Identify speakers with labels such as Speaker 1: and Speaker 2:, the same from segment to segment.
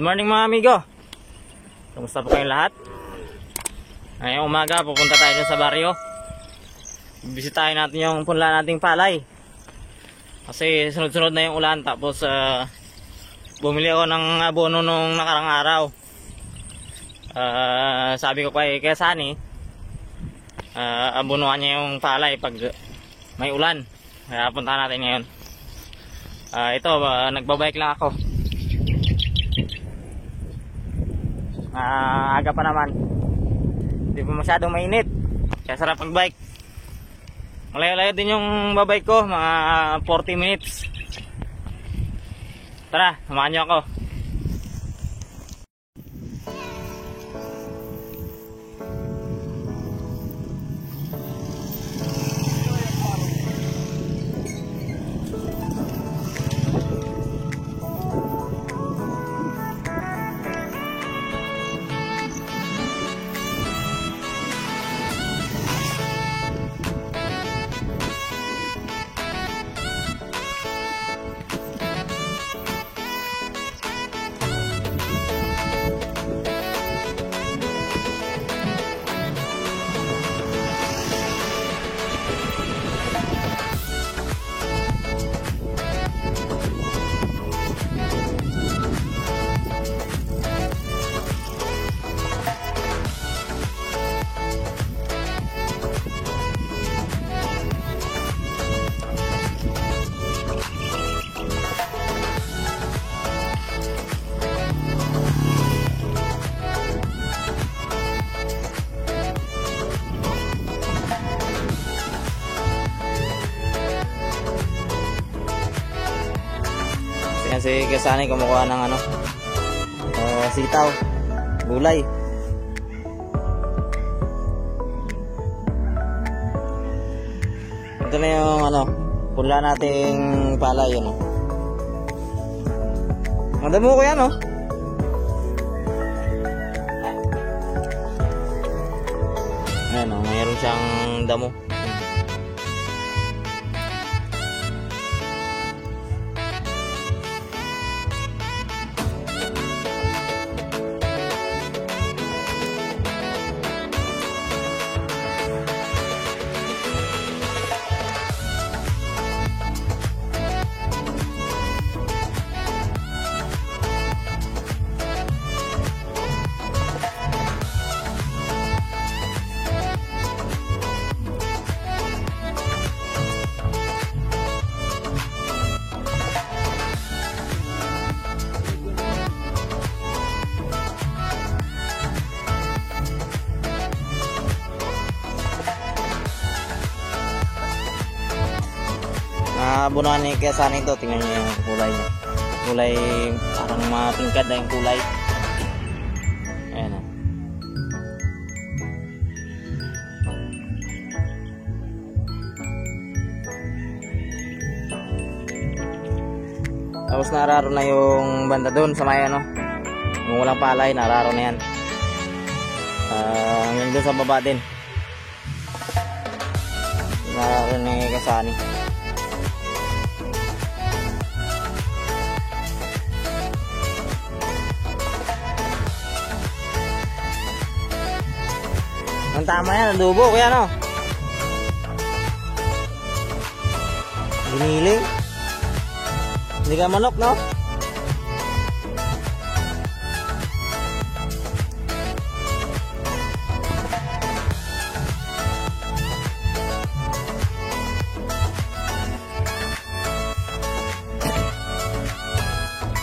Speaker 1: Good morning mga amigo. Kumusta po kayong lahat? Ngayong umaga pupunta tayo dun sa baryo. Bisitahin natin yung punla nating palay. Kasi sunod-sunod na yung ulan. Tapos bumili ako ng abono nung nakarang araw. Sabi ko kay Sani, abonohan niya yung palay pag may ulan. Kaya punta natin ngayon. Ito, nagbabike lang ako. Aga pa naman, hindi pa masyadong mainit, kaya sarap mag-bike. Malayo-layo din yung babike ko, mga 40 minutes. Tara, samahan nyo ako. Kasi Sani kumukuha ng sitaw, gulay. Ito na yung punla nating palay, yun. Madamo ko yan, Ayan, mayroon siyang damo. Abunuhan ni Sani ito, tingnan niyo yung kulay niya. Kulay, parang matingkad na yung kulay. Ayan . Tapos nararo na yung banda doon sa may yung walang palay, nararo na yan. Hanggang doon sa baba din. Nararo ni Sani. Ang tama yan, adobo, kaya giniling. Hindi ka manok,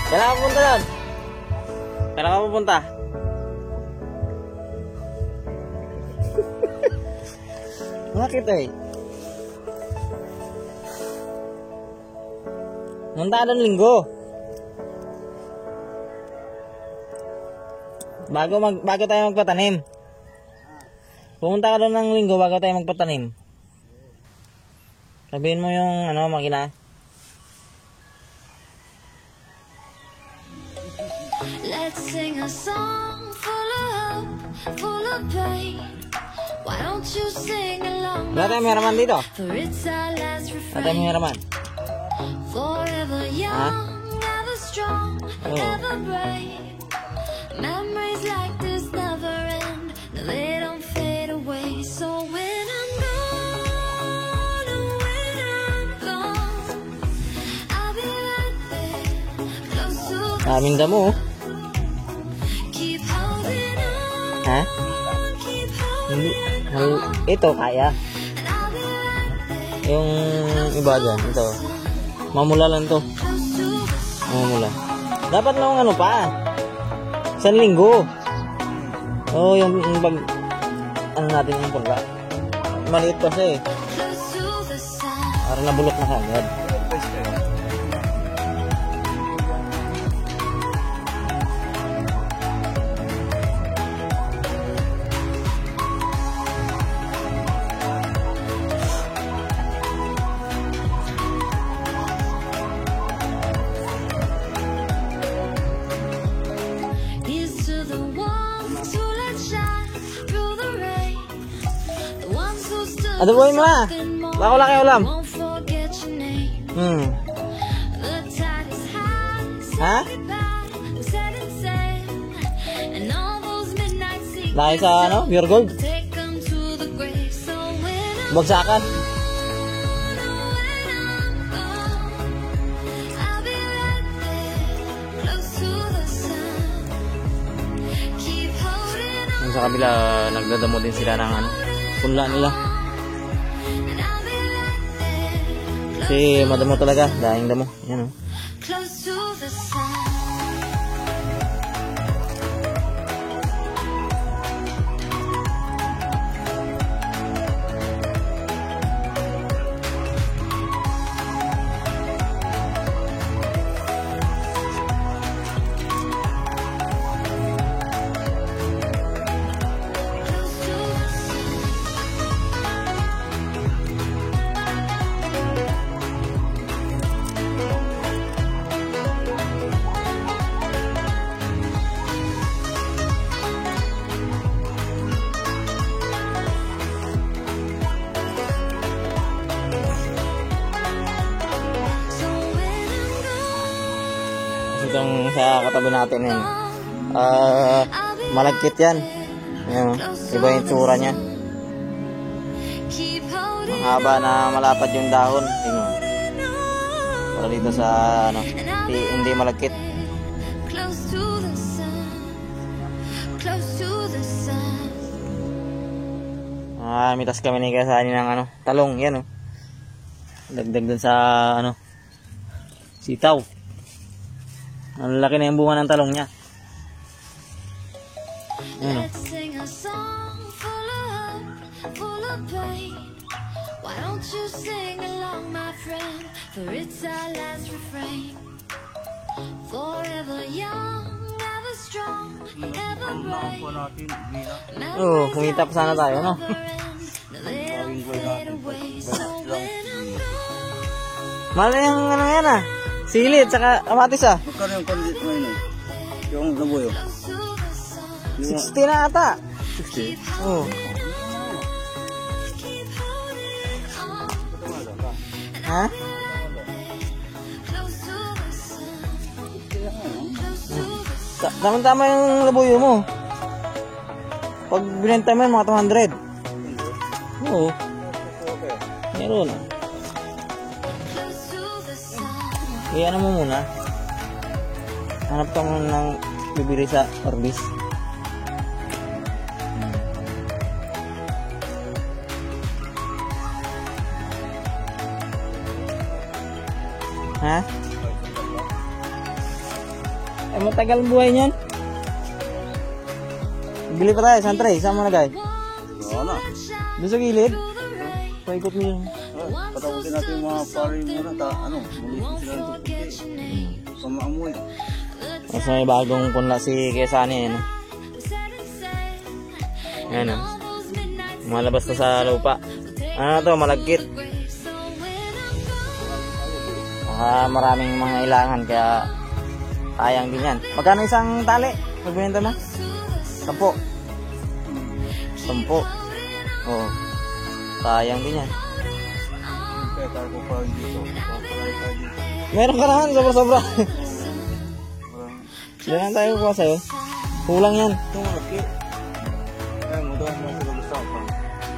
Speaker 1: Kailan ka pupunta doon? Kailan ka pupunta? Bakit Nunta doon linggo. Bago tayo magpatanim. Pumunta ka doon ng linggo bago tayo magpatanim. Sabihin mo yung makina.
Speaker 2: Let's sing a song full of hope, full of pain. Why don't you sing along?
Speaker 1: Wala tayong hiraman dito.
Speaker 2: For it's our last refrain.
Speaker 1: Wala tayong hiraman.
Speaker 2: Forever young, ever strong, ever brave.
Speaker 1: Daming damo.
Speaker 2: keep holding on,
Speaker 1: Ha?
Speaker 2: keep
Speaker 1: Hindi.
Speaker 2: holding
Speaker 1: Ito, kaya.
Speaker 2: and I'll be right there.
Speaker 1: Yung iba dyan, ito. Mamula lang to.
Speaker 2: Close to the sun.
Speaker 1: Mamula. Dapat lang ano pa. 1 linggo. Oo, yung pag... Ano natin yung punla. Maliit kasi.
Speaker 2: Close to the sun.
Speaker 1: Para nabulok na kagad.
Speaker 2: Here's to the ones who let shine through the rain. The ones who stood
Speaker 1: Ano boy mo ha?
Speaker 2: something more.
Speaker 1: Baka wala kayo ulam.
Speaker 2: Won't forget your name. The tide is high,
Speaker 1: Ha?
Speaker 2: say goodbye, we're setting sail. And all those midnight secrets
Speaker 1: Dahil sa ano? Pure gold?
Speaker 2: take them to the grave. So when I'm
Speaker 1: Bagsakan.
Speaker 2: gone, when I'm gone, I'll be right there, close to the sun. Keep holding on,
Speaker 1: Yung sa kabila, nagdadamo din sila ng ano. Punla nila.
Speaker 2: and I'll be right there,
Speaker 1: Kasi madamo talaga. Dahing damo. Yan o.
Speaker 2: close to the sun. Close to the sun. So when I'm gone,
Speaker 1: Itong sa katabi natin yun. Malagkit yan. Yan, iba yung tsura niya.
Speaker 2: keep holding
Speaker 1: Mahaba na malapad yung dahon. Tingnan.
Speaker 2: on,
Speaker 1: Para dito sa ano, hindi malagkit.
Speaker 2: close to the sun, close to the sun.
Speaker 1: Mitas kami ni Kasani ng ano, talong. Yan o. Dagdag dun sa ano, sitaw. Ang laki na yung bunga ng talong niya. Yan o.
Speaker 2: Let's sing a song full of hope, full of pain. Why don't you sing along, my friend? For it's our last refrain. Forever young, ever strong, ever brave.
Speaker 1: Oh, kumita pa sana tayo, no? Mahal na yung ano yan ah. Sili at saka kamatis ah.
Speaker 3: Magkano yung pandit mo yun? Yung laboy.
Speaker 1: 60 na ata.
Speaker 3: 60?
Speaker 1: Oh. Ha? Tama-tama yung labuyo mo. Pag binenta mo yun, mga 200. Oo. Meron. Kaya ano mo muna. Hanap ka muna ng bibili sa Orbis. Ha? Eh, matagal ang buhay niyan. Bili pa tayo, saan tray? Saan mo nagay?
Speaker 3: Oo na.
Speaker 1: Doon sa gilid? Paikot mo yun.
Speaker 3: Patapusin natin yung mga pari muna. Muli sila nito puti. Pamaamoy.
Speaker 1: Mas may bagong punla si Kesani. Ano? Ayan o. Malabas na sa lupa. Ano na to? Malagkit. Maraming mga ilangan kaya sayang din yan. Magkano isang tali? Magbinenta mo? 10. 10. Oo. Sayang din yan.
Speaker 3: Kaya tayo ko pa dito. Papalay tayo dito.
Speaker 1: Meron ka naman, sobra-sobra. Yan lang tayo kuha sa'yo. Kulang yan.
Speaker 3: Ito malaki. Kaya mo daw mo sila gusto ako.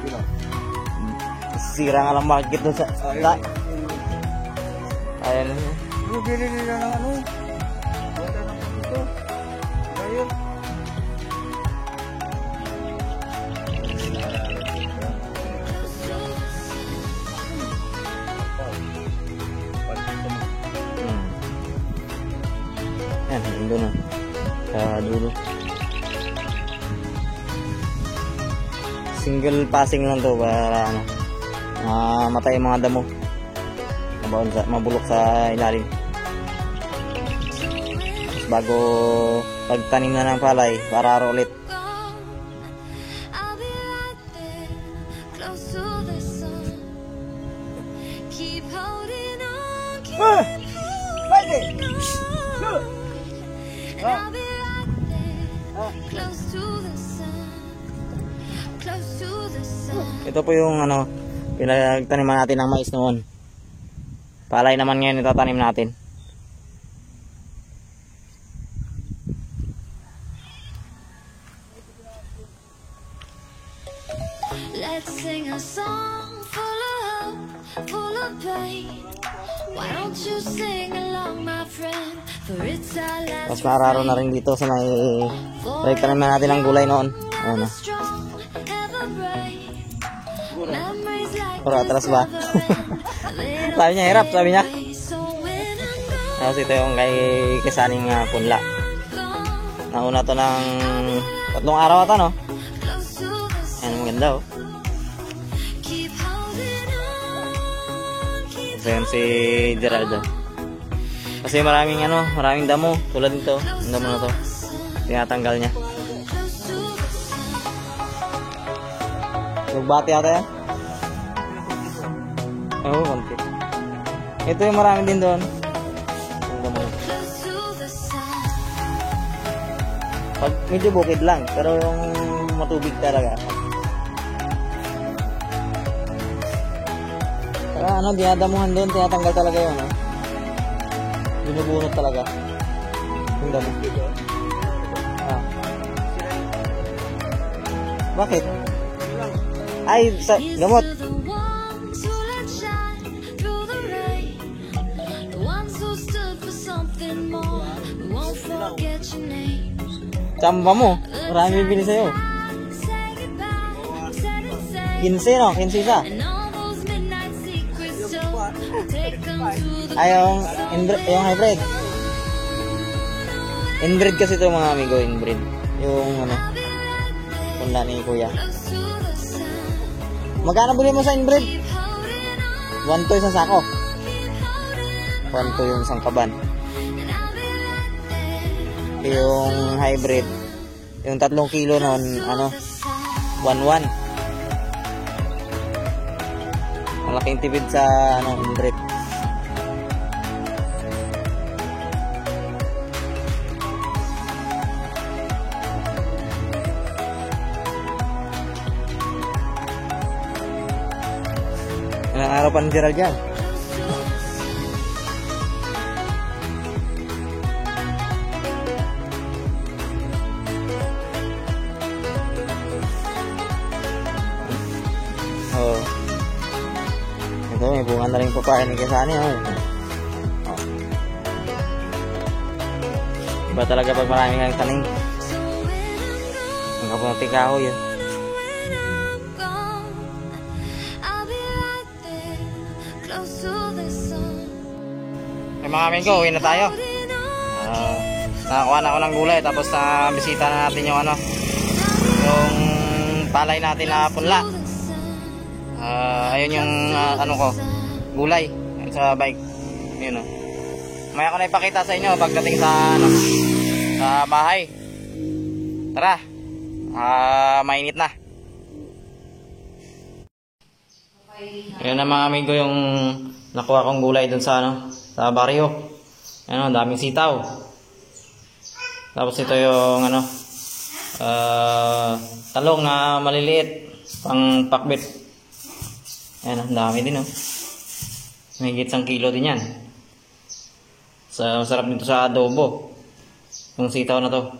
Speaker 3: Bilang.
Speaker 1: Sira nga lang market doon sa... Ayan.
Speaker 3: Bili nila ng ano. Wala ng
Speaker 1: doon sa dulo. Single passing lang to para ano, matay yung mga damo. Mabulok sa ilalim. Tapos bago pagtanim na ng palay, para ulit.
Speaker 2: I'll be right there, close to the sun. Keep holding on, keep holding on. And I'll be right there, close to the sun, close to the sun.
Speaker 1: Ito po yung ano, pinagtaniman natin ng mais noon. Palay naman ngayon itatanim natin.
Speaker 2: Let's sing a song full of hope, full of pain. Why don't you sing along, my friend? For it's our last
Speaker 1: Mas mararo na rin dito sa may taniman natin ng gulay noon. Ano?
Speaker 2: strong, ever brave. Memories like
Speaker 1: Pero atras ba?
Speaker 2: this
Speaker 1: Sabi niya hirap, sabi niya.
Speaker 2: so when I'm
Speaker 1: Tapos ito yung kay Kisaning punla.
Speaker 2: gone,
Speaker 1: Nauna to ng 3 araw ata, no?
Speaker 2: close to the sun.
Speaker 1: Ayan, maganda, oh.
Speaker 2: Keep holding on, keep
Speaker 1: Kasi yun si Geraldo. Kasi maraming damo. Tulad nito, ang damo na to. Tinatanggal niya.
Speaker 2: close to the sun.
Speaker 1: Nagbati ata yan? Oo, konti. Ito yung marami din doon. Ang damo na.
Speaker 2: Close to the sun.
Speaker 1: Pag medyo bukid lang, pero yung matubig talaga. Kaya dinadamuhan doon, tinatanggal talaga yun. Binubunot talaga. Yung damo. Ah. Bakit? Ay, sa gamot.
Speaker 2: Here's to the ones who let shine through the rain, the ones who stood for something more. We won't forget your name.
Speaker 1: Tsamba mo. Marami bibili sa'yo.
Speaker 2: Say goodbye, said and say,
Speaker 1: 15, no? 15 isa.
Speaker 2: and all those midnight secrets told. Take them to the
Speaker 1: Ay, yung hybrid. Inbreed kasi ito mga amigo, inbreed. Yung ano, punla ni kuya.
Speaker 2: close to the sun.
Speaker 1: Magkano bili mo sa inbreed?
Speaker 2: Keep holding on,
Speaker 1: 1 to isang sako.
Speaker 2: keep holding on,
Speaker 1: 1 to yung isang kaban.
Speaker 2: and I'll be right there.
Speaker 1: Yung hybrid, yung 3 kilo nun, ano, 1-1. Malaking tipid sa ano, inbreed. Ilang araw pa ni Gerald dyan? Oo. Ito, may bunga na rin papain ni Kesani. Oh. Iba talaga pag marami kang tanim. Ang kapunting kahoy yun.
Speaker 2: When I'm gone, I'll be right there, close to the sun.
Speaker 1: Ay mga amigo, uwi na tayo.
Speaker 2: Holding on,
Speaker 1: Nakakuha na ako ng gulay tapos bisita na natin yung ano, yung palay natin na punla.
Speaker 2: to the sun.
Speaker 1: Ayun yung ano ko, gulay yan sa bike. Yun, oh. Maya ko na ipakita sa inyo pagdating sa ano, sa bahay. Tara. Mainit na. Ayun na mga amigo yung nakuha kong gulay dun sa ano, sa baryo. Ano, daming sitaw. Tapos ito yung ano, talong na maliliit pang pakbit. Ayan, ang dami din, oh. May higit 1 kilo din yan. Sarap nito sa adobo. Yung sitaw na to.